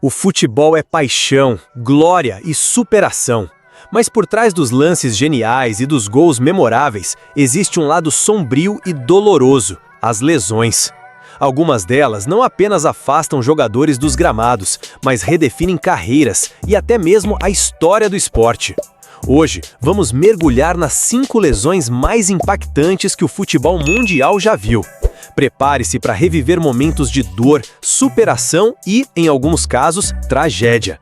O futebol é paixão, glória e superação. Mas por trás dos lances geniais e dos gols memoráveis, existe um lado sombrio e doloroso: as lesões. Algumas delas não apenas afastam jogadores dos gramados, mas redefinem carreiras e até mesmo a história do esporte. Hoje, vamos mergulhar nas 5 lesões mais impactantes que o futebol mundial já viu. Prepare-se para reviver momentos de dor, superação e, em alguns casos, tragédia.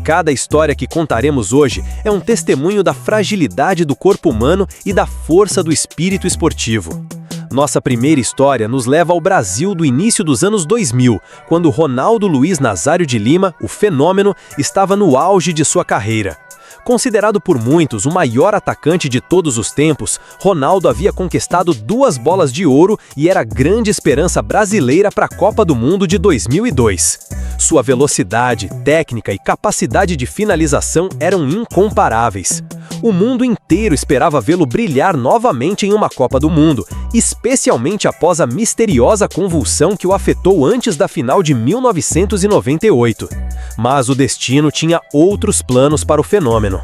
Cada história que contaremos hoje é um testemunho da fragilidade do corpo humano e da força do espírito esportivo. Nossa primeira história nos leva ao Brasil do início dos anos 2000, quando Ronaldo Luiz Nazário de Lima, o fenômeno, estava no auge de sua carreira. Considerado por muitos o maior atacante de todos os tempos, Ronaldo havia conquistado 2 bolas de ouro e era a grande esperança brasileira para a Copa do Mundo de 2002. Sua velocidade, técnica e capacidade de finalização eram incomparáveis. O mundo inteiro esperava vê-lo brilhar novamente em uma Copa do Mundo, especialmente após a misteriosa convulsão que o afetou antes da final de 1998. Mas o destino tinha outros planos para o fenômeno.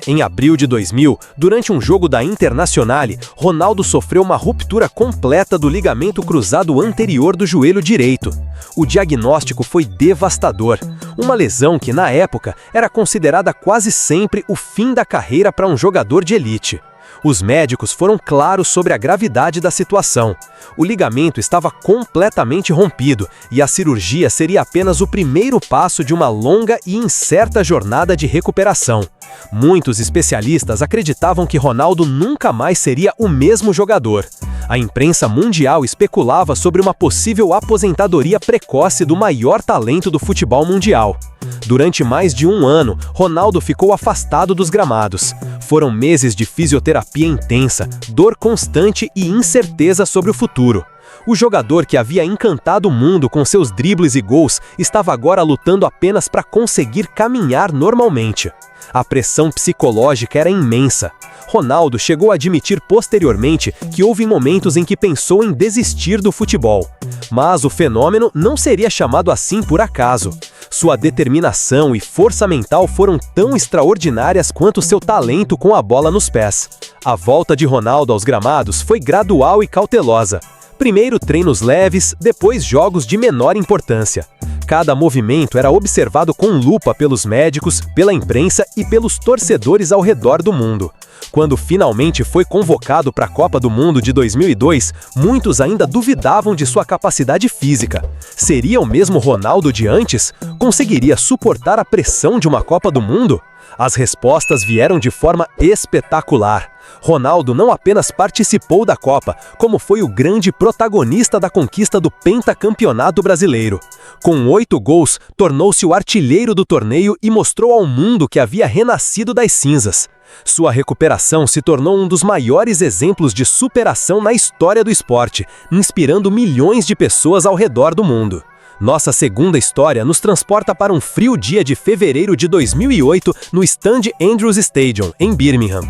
Em abril de 2000, durante um jogo da Internazionale, Ronaldo sofreu uma ruptura completa do ligamento cruzado anterior do joelho direito. O diagnóstico foi devastador. Uma lesão que, na época, era considerada quase sempre o fim da carreira para um jogador de elite. Os médicos foram claros sobre a gravidade da situação. O ligamento estava completamente rompido e a cirurgia seria apenas o primeiro passo de uma longa e incerta jornada de recuperação. Muitos especialistas acreditavam que Ronaldo nunca mais seria o mesmo jogador. A imprensa mundial especulava sobre uma possível aposentadoria precoce do maior talento do futebol mundial. Durante mais de um ano, Ronaldo ficou afastado dos gramados. Foram meses de fisioterapia intensa, dor constante e incerteza sobre o futuro. O jogador que havia encantado o mundo com seus dribles e gols estava agora lutando apenas para conseguir caminhar normalmente. A pressão psicológica era imensa. Ronaldo chegou a admitir posteriormente que houve momentos em que pensou em desistir do futebol. Mas o fenômeno não seria chamado assim por acaso. Sua determinação e força mental foram tão extraordinárias quanto seu talento com a bola nos pés. A volta de Ronaldo aos gramados foi gradual e cautelosa. Primeiro treinos leves, depois jogos de menor importância. Cada movimento era observado com lupa pelos médicos, pela imprensa e pelos torcedores ao redor do mundo. Quando finalmente foi convocado para a Copa do Mundo de 2002, muitos ainda duvidavam de sua capacidade física. Seria o mesmo Ronaldo de antes? Conseguiria suportar a pressão de uma Copa do Mundo? As respostas vieram de forma espetacular. Ronaldo não apenas participou da Copa, como foi o grande protagonista da conquista do pentacampeonato brasileiro. Com 8 gols, tornou-se o artilheiro do torneio e mostrou ao mundo que havia renascido das cinzas. Sua recuperação se tornou um dos maiores exemplos de superação na história do esporte, inspirando milhões de pessoas ao redor do mundo. Nossa segunda história nos transporta para um frio dia de fevereiro de 2008 no St Andrews Stadium, em Birmingham.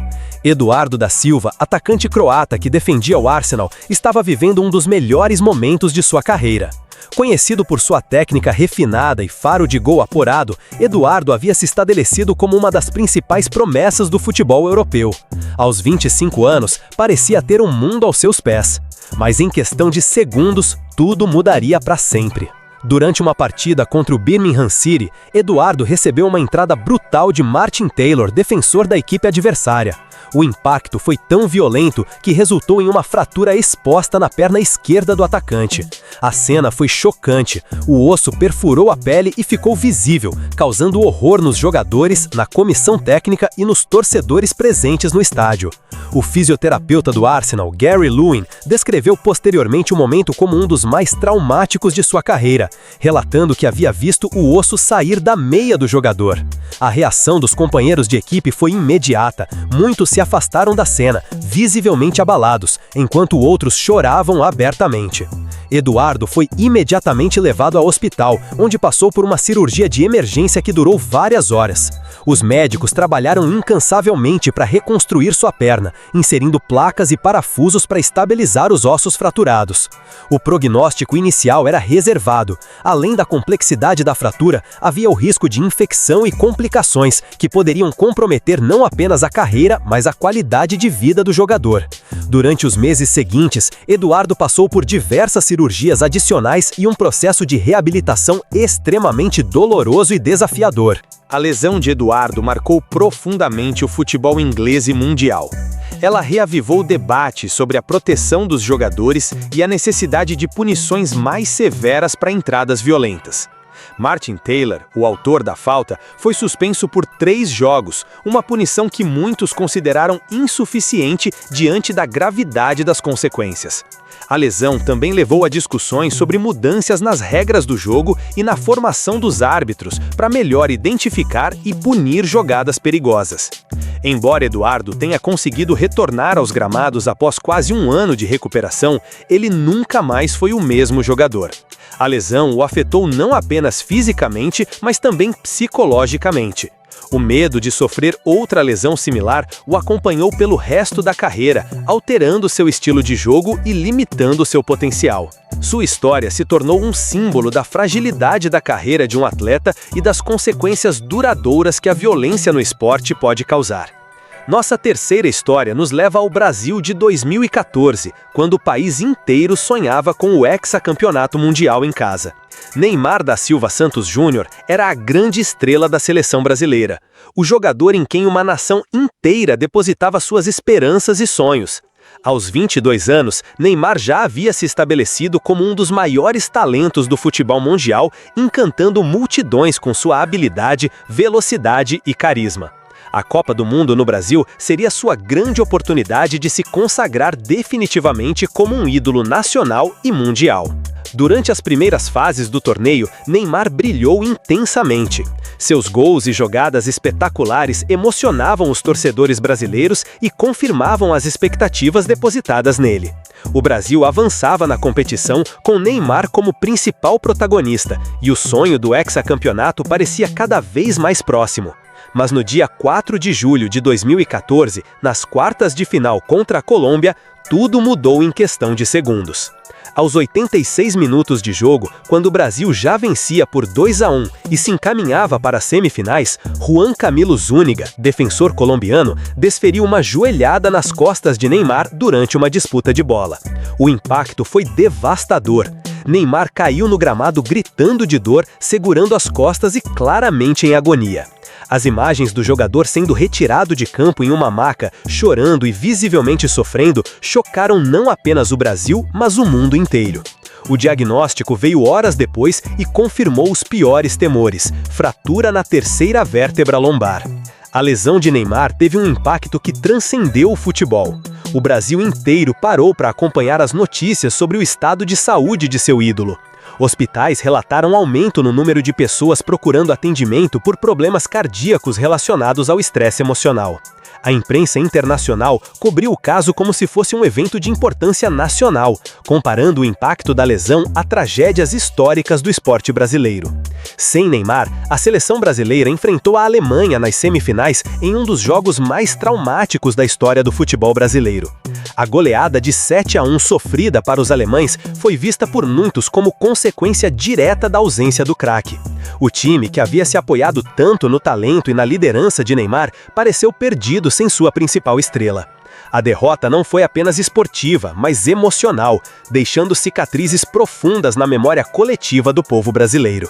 Eduardo da Silva, atacante croata que defendia o Arsenal, estava vivendo um dos melhores momentos de sua carreira. Conhecido por sua técnica refinada e faro de gol apurado, Eduardo havia se estabelecido como uma das principais promessas do futebol europeu. Aos 25 anos, parecia ter um mundo aos seus pés. Mas em questão de segundos, tudo mudaria para sempre. Durante uma partida contra o Birmingham City, Eduardo recebeu uma entrada brutal de Martin Taylor, defensor da equipe adversária. O impacto foi tão violento que resultou em uma fratura exposta na perna esquerda do atacante. A cena foi chocante. O osso perfurou a pele e ficou visível, causando horror nos jogadores, na comissão técnica e nos torcedores presentes no estádio. O fisioterapeuta do Arsenal, Gary Lewin, descreveu posteriormente o momento como um dos mais traumáticos de sua carreira, relatando que havia visto o osso sair da meia do jogador. A reação dos companheiros de equipe foi imediata. Muitos companheiros se afastaram da cena, visivelmente abalados, enquanto outros choravam abertamente. Eduardo foi imediatamente levado ao hospital, onde passou por uma cirurgia de emergência que durou várias horas. Os médicos trabalharam incansavelmente para reconstruir sua perna, inserindo placas e parafusos para estabilizar os ossos fraturados. O prognóstico inicial era reservado. Além da complexidade da fratura, havia o risco de infecção e complicações que poderiam comprometer não apenas a carreira, mas a qualidade de vida do jogador. Durante os meses seguintes, Eduardo passou por diversas cirurgias adicionais e um processo de reabilitação extremamente doloroso e desafiador. A lesão de Eduardo marcou profundamente o futebol inglês e mundial. Ela reavivou o debate sobre a proteção dos jogadores e a necessidade de punições mais severas para entradas violentas. Martin Taylor, o autor da falta, foi suspenso por 3 jogos, uma punição que muitos consideraram insuficiente diante da gravidade das consequências. A lesão também levou a discussões sobre mudanças nas regras do jogo e na formação dos árbitros para melhor identificar e punir jogadas perigosas. Embora Eduardo tenha conseguido retornar aos gramados após quase um ano de recuperação, ele nunca mais foi o mesmo jogador. A lesão o afetou não apenas fisicamente, mas também psicologicamente. O medo de sofrer outra lesão similar o acompanhou pelo resto da carreira, alterando seu estilo de jogo e limitando seu potencial. Sua história se tornou um símbolo da fragilidade da carreira de um atleta e das consequências duradouras que a violência no esporte pode causar. Nossa terceira história nos leva ao Brasil de 2014, quando o país inteiro sonhava com o hexacampeonato mundial em casa. Neymar da Silva Santos Júnior era a grande estrela da seleção brasileira, o jogador em quem uma nação inteira depositava suas esperanças e sonhos. Aos 22 anos, Neymar já havia se estabelecido como um dos maiores talentos do futebol mundial, encantando multidões com sua habilidade, velocidade e carisma. A Copa do Mundo no Brasil seria sua grande oportunidade de se consagrar definitivamente como um ídolo nacional e mundial. Durante as primeiras fases do torneio, Neymar brilhou intensamente. Seus gols e jogadas espetaculares emocionavam os torcedores brasileiros e confirmavam as expectativas depositadas nele. O Brasil avançava na competição com Neymar como principal protagonista, e o sonho do hexacampeonato parecia cada vez mais próximo. Mas no dia 4 de julho de 2014, nas quartas de final contra a Colômbia, tudo mudou em questão de segundos. Aos 86 minutos de jogo, quando o Brasil já vencia por 2-1 e se encaminhava para as semifinais, Juan Camilo Zúñiga, defensor colombiano, desferiu uma joelhada nas costas de Neymar durante uma disputa de bola. O impacto foi devastador. Neymar caiu no gramado gritando de dor, segurando as costas e claramente em agonia. As imagens do jogador sendo retirado de campo em uma maca, chorando e visivelmente sofrendo, chocaram não apenas o Brasil, mas o mundo inteiro. O diagnóstico veio horas depois e confirmou os piores temores: fratura na terceira vértebra lombar. A lesão de Neymar teve um impacto que transcendeu o futebol. O Brasil inteiro parou para acompanhar as notícias sobre o estado de saúde de seu ídolo. Hospitais relataram aumento no número de pessoas procurando atendimento por problemas cardíacos relacionados ao estresse emocional. A imprensa internacional cobriu o caso como se fosse um evento de importância nacional, comparando o impacto da lesão a tragédias históricas do esporte brasileiro. Sem Neymar, a seleção brasileira enfrentou a Alemanha nas semifinais em um dos jogos mais traumáticos da história do futebol brasileiro. A goleada de 7-1 sofrida para os alemães foi vista por muitos como consequência direta da ausência do craque. O time, que havia se apoiado tanto no talento e na liderança de Neymar, pareceu perdido sem sua principal estrela. A derrota não foi apenas esportiva, mas emocional, deixando cicatrizes profundas na memória coletiva do povo brasileiro.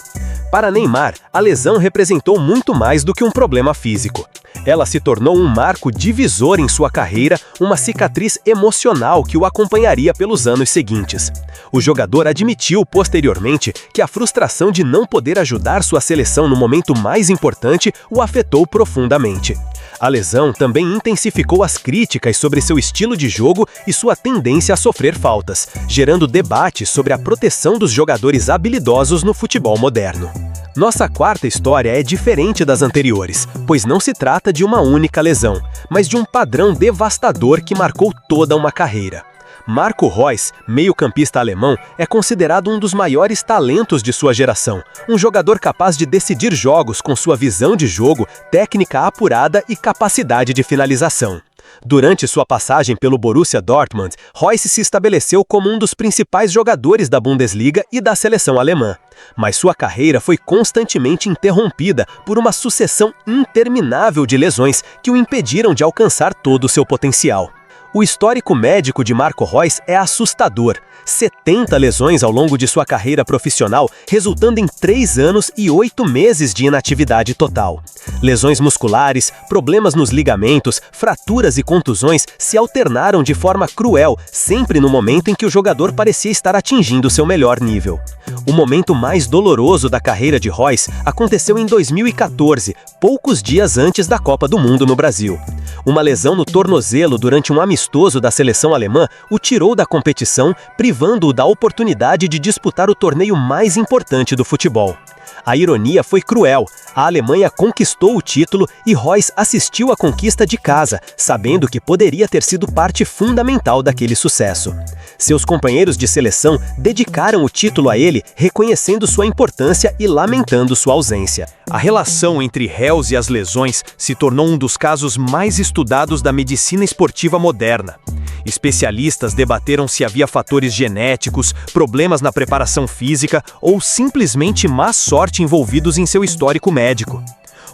Para Neymar, a lesão representou muito mais do que um problema físico. Ela se tornou um marco divisor em sua carreira, uma cicatriz emocional que o acompanharia pelos anos seguintes. O jogador admitiu posteriormente que a frustração de não poder ajudar sua seleção no momento mais importante o afetou profundamente. A lesão também intensificou as críticas sobre seu estilo de jogo e sua tendência a sofrer faltas, gerando debates sobre a proteção dos jogadores habilidosos no futebol moderno. Nossa quarta história é diferente das anteriores, pois não se trata de uma única lesão, mas de um padrão devastador que marcou toda uma carreira. Marco Reus, meio-campista alemão, é considerado um dos maiores talentos de sua geração, um jogador capaz de decidir jogos com sua visão de jogo, técnica apurada e capacidade de finalização. Durante sua passagem pelo Borussia Dortmund, Reus se estabeleceu como um dos principais jogadores da Bundesliga e da seleção alemã. Mas sua carreira foi constantemente interrompida por uma sucessão interminável de lesões que o impediram de alcançar todo o seu potencial. O histórico médico de Marco Reus é assustador. 70 lesões ao longo de sua carreira profissional, resultando em 3 anos e 8 meses de inatividade total. Lesões musculares, problemas nos ligamentos, fraturas e contusões se alternaram de forma cruel, sempre no momento em que o jogador parecia estar atingindo seu melhor nível. O momento mais doloroso da carreira de Reus aconteceu em 2014, poucos dias antes da Copa do Mundo no Brasil. Uma lesão no tornozelo durante um amistoso da seleção alemã o tirou da competição, privando-o da oportunidade de disputar o torneio mais importante do futebol. A ironia foi cruel. A Alemanha conquistou o título e Reus assistiu à conquista de casa, sabendo que poderia ter sido parte fundamental daquele sucesso. Seus companheiros de seleção dedicaram o título a ele, reconhecendo sua importância e lamentando sua ausência. A relação entre Reus e as lesões se tornou um dos casos mais estudados da medicina esportiva moderna. Especialistas debateram se havia fatores genéticos, problemas na preparação física ou simplesmente má sorte envolvidos em seu histórico médico.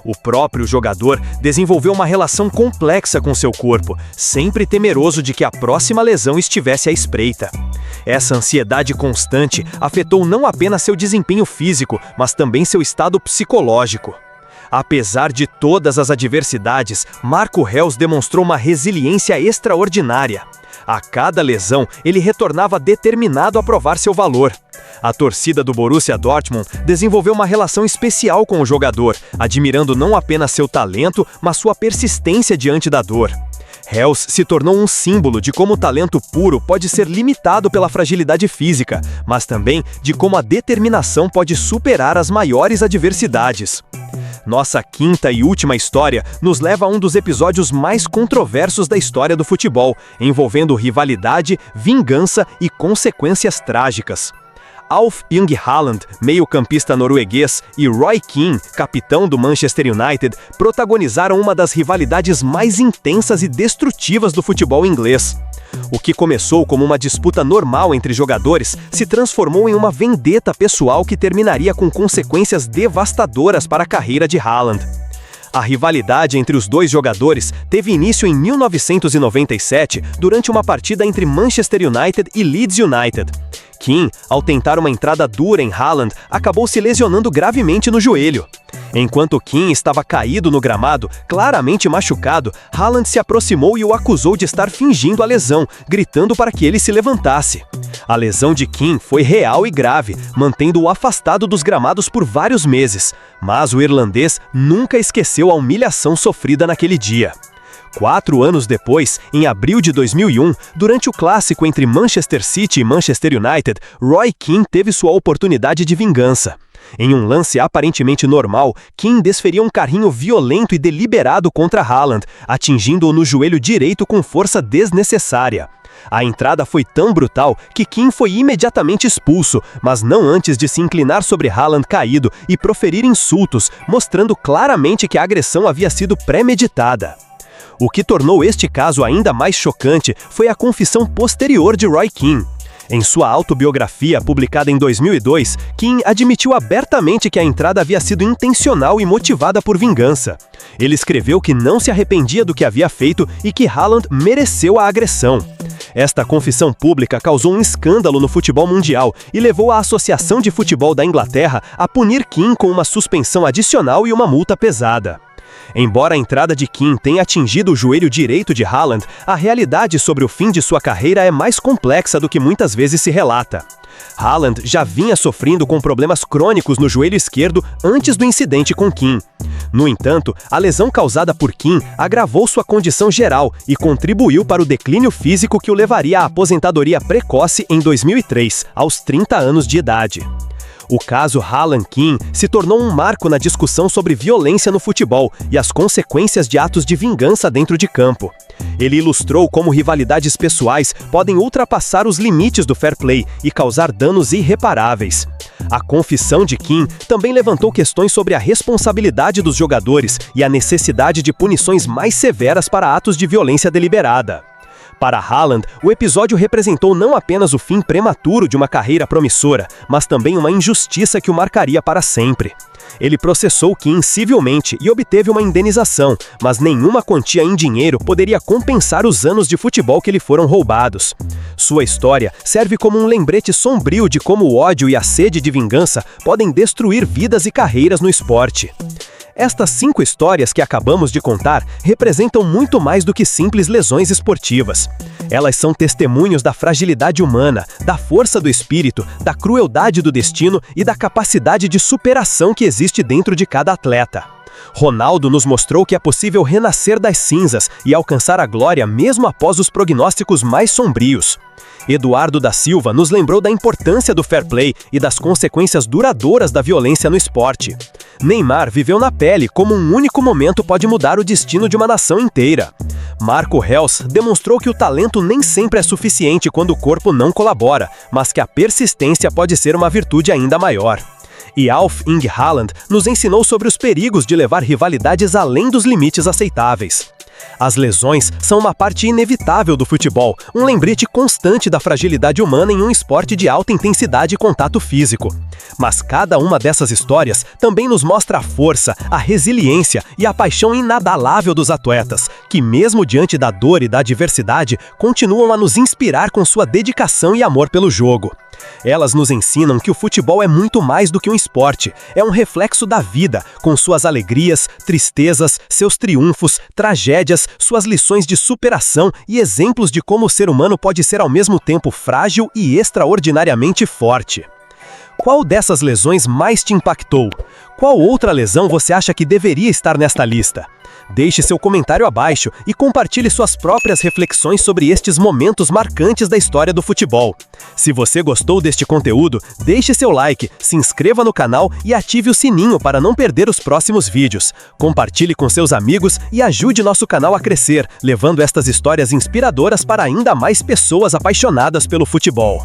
O próprio jogador desenvolveu uma relação complexa com seu corpo, sempre temeroso de que a próxima lesão estivesse à espreita. Essa ansiedade constante afetou não apenas seu desempenho físico, mas também seu estado psicológico. Apesar de todas as adversidades, Marco Reus demonstrou uma resiliência extraordinária. A cada lesão, ele retornava determinado a provar seu valor. A torcida do Borussia Dortmund desenvolveu uma relação especial com o jogador, admirando não apenas seu talento, mas sua persistência diante da dor. Reus se tornou um símbolo de como o talento puro pode ser limitado pela fragilidade física, mas também de como a determinação pode superar as maiores adversidades. Nossa quinta e última história nos leva a um dos episódios mais controversos da história do futebol, envolvendo rivalidade, vingança e consequências trágicas. Alf-Inge Haaland, meio-campista norueguês, e Roy Keane, capitão do Manchester United, protagonizaram uma das rivalidades mais intensas e destrutivas do futebol inglês. O que começou como uma disputa normal entre jogadores se transformou em uma vendetta pessoal que terminaria com consequências devastadoras para a carreira de Haaland. A rivalidade entre os dois jogadores teve início em 1997, durante uma partida entre Manchester United e Leeds United. Keane, ao tentar uma entrada dura em Haaland, acabou se lesionando gravemente no joelho. Enquanto Keane estava caído no gramado, claramente machucado, Haaland se aproximou e o acusou de estar fingindo a lesão, gritando para que ele se levantasse. A lesão de Keane foi real e grave, mantendo-o afastado dos gramados por vários meses, mas o irlandês nunca esqueceu a humilhação sofrida naquele dia. 4 anos depois, em abril de 2001, durante o clássico entre Manchester City e Manchester United, Roy Keane teve sua oportunidade de vingança. Em um lance aparentemente normal, Keane desferiu um carrinho violento e deliberado contra Haaland, atingindo-o no joelho direito com força desnecessária. A entrada foi tão brutal que Keane foi imediatamente expulso, mas não antes de se inclinar sobre Haaland caído e proferir insultos, mostrando claramente que a agressão havia sido premeditada. O que tornou este caso ainda mais chocante foi a confissão posterior de Roy Keane. Em sua autobiografia, publicada em 2002, Keane admitiu abertamente que a entrada havia sido intencional e motivada por vingança. Ele escreveu que não se arrependia do que havia feito e que Haaland mereceu a agressão. Esta confissão pública causou um escândalo no futebol mundial e levou a Associação de Futebol da Inglaterra a punir Keane com uma suspensão adicional e uma multa pesada. Embora a entrada de Keane tenha atingido o joelho direito de Haaland, a realidade sobre o fim de sua carreira é mais complexa do que muitas vezes se relata. Haaland já vinha sofrendo com problemas crônicos no joelho esquerdo antes do incidente com Keane. No entanto, a lesão causada por Keane agravou sua condição geral e contribuiu para o declínio físico que o levaria à aposentadoria precoce em 2003, aos 30 anos de idade. O caso Haaland-Keane se tornou um marco na discussão sobre violência no futebol e as consequências de atos de vingança dentro de campo. Ele ilustrou como rivalidades pessoais podem ultrapassar os limites do fair play e causar danos irreparáveis. A confissão de Keane também levantou questões sobre a responsabilidade dos jogadores e a necessidade de punições mais severas para atos de violência deliberada. Para Haaland, o episódio representou não apenas o fim prematuro de uma carreira promissora, mas também uma injustiça que o marcaria para sempre. Ele processou Keane civilmente e obteve uma indenização, mas nenhuma quantia em dinheiro poderia compensar os anos de futebol que lhe foram roubados. Sua história serve como um lembrete sombrio de como o ódio e a sede de vingança podem destruir vidas e carreiras no esporte. Estas 5 histórias que acabamos de contar representam muito mais do que simples lesões esportivas. Elas são testemunhos da fragilidade humana, da força do espírito, da crueldade do destino e da capacidade de superação que existe dentro de cada atleta. Ronaldo nos mostrou que é possível renascer das cinzas e alcançar a glória mesmo após os prognósticos mais sombrios. Eduardo da Silva nos lembrou da importância do fair play e das consequências duradouras da violência no esporte. Neymar viveu na pele como um único momento pode mudar o destino de uma nação inteira. Marco Reus demonstrou que o talento nem sempre é suficiente quando o corpo não colabora, mas que a persistência pode ser uma virtude ainda maior. E Alf-Inge Haaland nos ensinou sobre os perigos de levar rivalidades além dos limites aceitáveis. As lesões são uma parte inevitável do futebol, um lembrete constante da fragilidade humana em um esporte de alta intensidade e contato físico. Mas cada uma dessas histórias também nos mostra a força, a resiliência e a paixão inabalável dos atletas, que mesmo diante da dor e da adversidade, continuam a nos inspirar com sua dedicação e amor pelo jogo. Elas nos ensinam que o futebol é muito mais do que um esporte, é um reflexo da vida, com suas alegrias, tristezas, seus triunfos, tragédias, suas lições de superação e exemplos de como o ser humano pode ser ao mesmo tempo frágil e extraordinariamente forte. Qual dessas lesões mais te impactou? Qual outra lesão você acha que deveria estar nesta lista? Deixe seu comentário abaixo e compartilhe suas próprias reflexões sobre estes momentos marcantes da história do futebol. Se você gostou deste conteúdo, deixe seu like, se inscreva no canal e ative o sininho para não perder os próximos vídeos. Compartilhe com seus amigos e ajude nosso canal a crescer, levando estas histórias inspiradoras para ainda mais pessoas apaixonadas pelo futebol.